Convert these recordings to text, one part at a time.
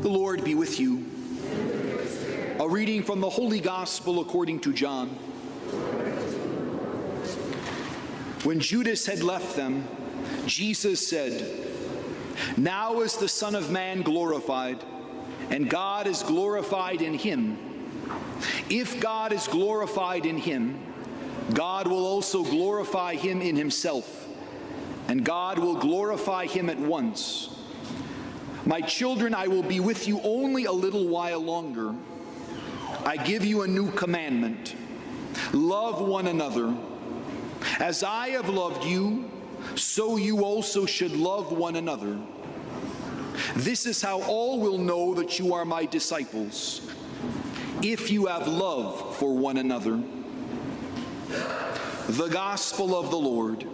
The Lord be with you. A reading from the Holy Gospel according to John. When Judas had left them, Jesus said, "Now is the Son of Man glorified, and God is glorified in him. If God is glorified in him, God will also glorify him in himself, and God will glorify him at once. My children, I will be with you only a little while longer. I give you a new commandment. Love one another. As I have loved you, so you also should love one another. This is how all will know that you are my disciples, if you have love for one another." The Gospel of the Lord.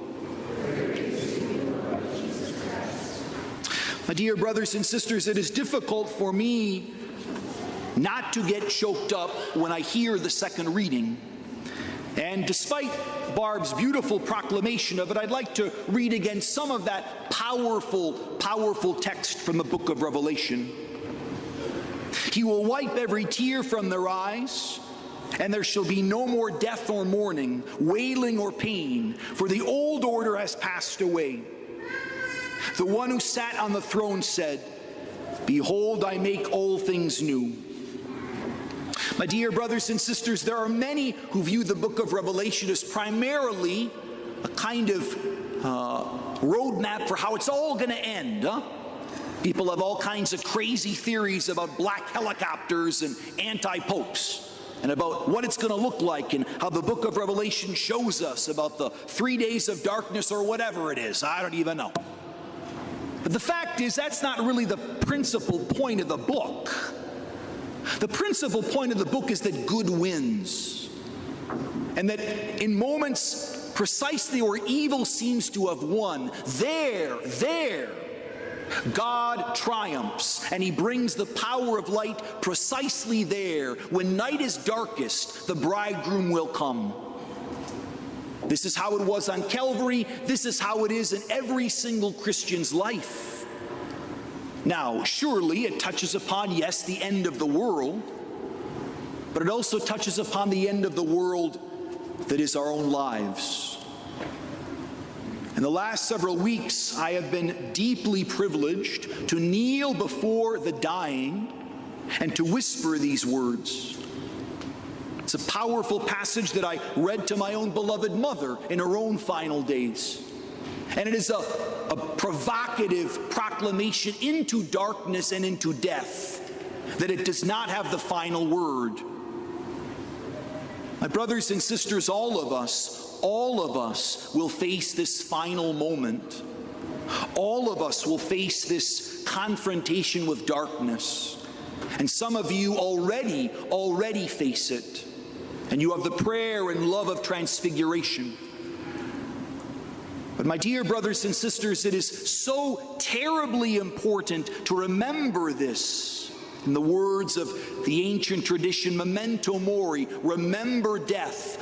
My dear brothers and sisters, it is difficult for me not to get choked up when I hear the second reading. And despite Barb's beautiful proclamation of it, I'd like to read again some of that powerful text from the book of Revelation. "He will wipe every tear from their eyes, and there shall be no more death or mourning, wailing or pain, for the old order has passed away. The one who sat on the throne said, 'Behold, I make all things new.'" My dear brothers and sisters, there are many who view the book of Revelation as primarily a kind of roadmap for how it's all going to end. People have all kinds of crazy theories about black helicopters and anti-popes, and about what it's going to look like, and how the book of Revelation shows us about the 3 days of darkness or whatever it is. I don't even know. But the fact is, that's not really the principal point of the book. The principal point of the book is that good wins, and that in moments precisely where evil seems to have won, there, God triumphs, and he brings the power of light precisely there. When night is darkest, the bridegroom will come. This is how it was on Calvary. This is how it is in every single Christian's life. Now, surely it touches upon, yes, the end of the world, but it also touches upon the end of the world that is our own lives. In the last several weeks, I have been deeply privileged to kneel before the dying and to whisper these words. It's a powerful passage that I read to my own beloved mother in her own final days. And it is a provocative proclamation into darkness and into death, that it does not have the final word. My brothers and sisters, all of us will face this final moment. All of us will face this confrontation with darkness. And some of you already face it. And you have the prayer and love of transfiguration. But my dear brothers and sisters, it is so terribly important to remember this. In the words of the ancient tradition, memento mori, remember death,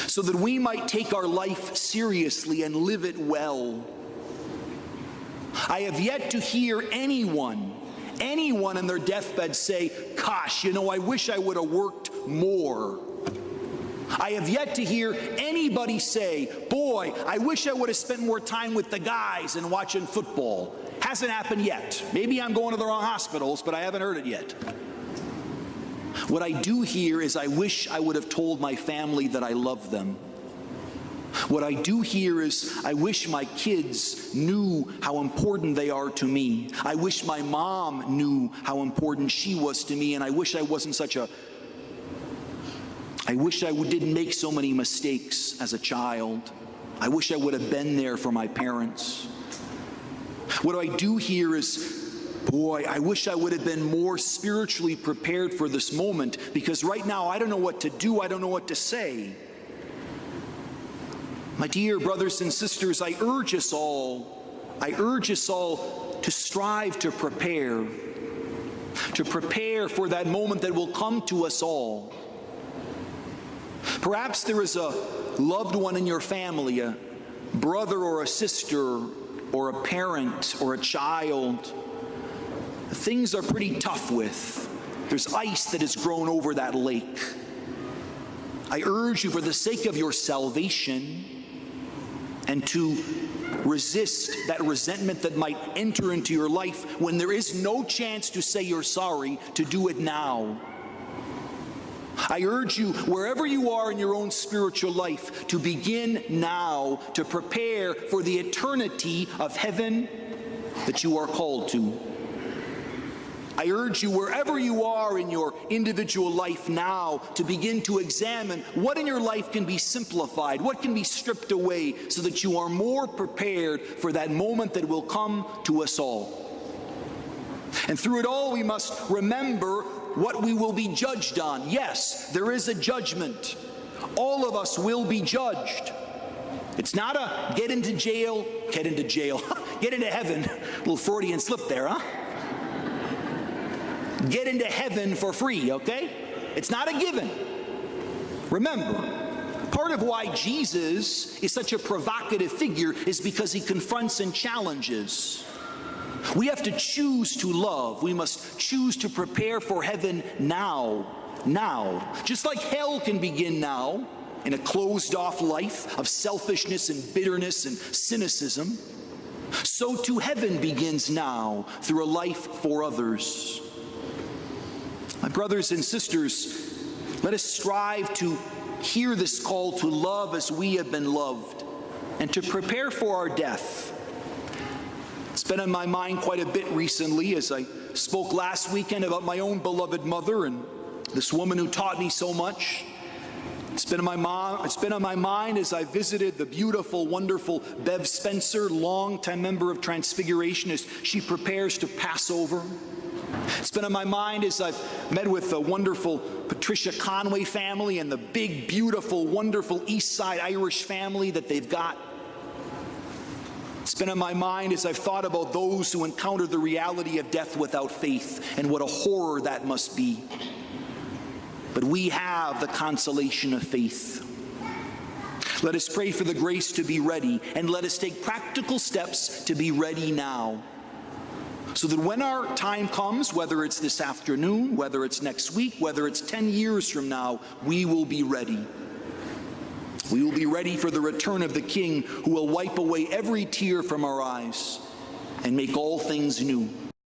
so that we might take our life seriously and live it well. I have yet to hear anyone in their deathbed say, "Gosh, I wish I would have worked more." I have yet to hear anybody say, "Boy, I wish I would have spent more time with the guys and watching football." Hasn't happened yet. Maybe I'm going to the wrong hospitals, but I haven't heard it yet. What I do hear is, "I wish I would have told my family that I love them." What I do hear is, "I wish my kids knew how important they are to me. I wish my mom knew how important she was to me, and I wish I didn't make so many mistakes as a child. I wish I would have been there for my parents." What I do hear is, "Boy, I wish I would have been more spiritually prepared for this moment, because right now I don't know what to do, I don't know what to say." My dear brothers and sisters, I urge us all to strive to prepare for that moment that will come to us all. Perhaps there is a loved one in your family, a brother or a sister or a parent or a child things are pretty tough with. There's ice that has grown over that lake. I urge you, for the sake of your salvation, and to resist that resentment that might enter into your life when there is no chance to say you're sorry, to do it now. I urge you, wherever you are in your own spiritual life, to begin now to prepare for the eternity of heaven that you are called to. I urge you, wherever you are in your individual life now, to begin to examine what in your life can be simplified, what can be stripped away, so that you are more prepared for that moment that will come to us all. And through it all, we must remember what we will be judged on. Yes, there is a judgment. All of us will be judged. It's not a get into heaven. Little Freudian slip there, huh? Get into heaven for free, okay? It's not a given. Remember, part of why Jesus is such a provocative figure is because he confronts and challenges. We have to choose to love. We must choose to prepare for heaven now. Now. Just like hell can begin now in a closed-off life of selfishness and bitterness and cynicism, so too heaven begins now through a life for others. My brothers and sisters, let us strive to hear this call to love as we have been loved and to prepare for our death. It's been on my mind quite a bit recently as I spoke last weekend about my own beloved mother and this woman who taught me so much. It's been on my mind as I visited the beautiful, wonderful Bev Spencer, longtime member of Transfiguration, as she prepares to pass over. It's been on my mind as I've met with the wonderful Patricia Conway family and the big, beautiful, wonderful East Side Irish family that they've got. It's been on my mind as I've thought about those who encounter the reality of death without faith and what a horror that must be. But we have the consolation of faith. Let us pray for the grace to be ready, and let us take practical steps to be ready now, so that when our time comes, whether it's this afternoon, whether it's next week, whether it's 10 years from now, we will be ready. We will be ready for the return of the King, who will wipe away every tear from our eyes and make all things new.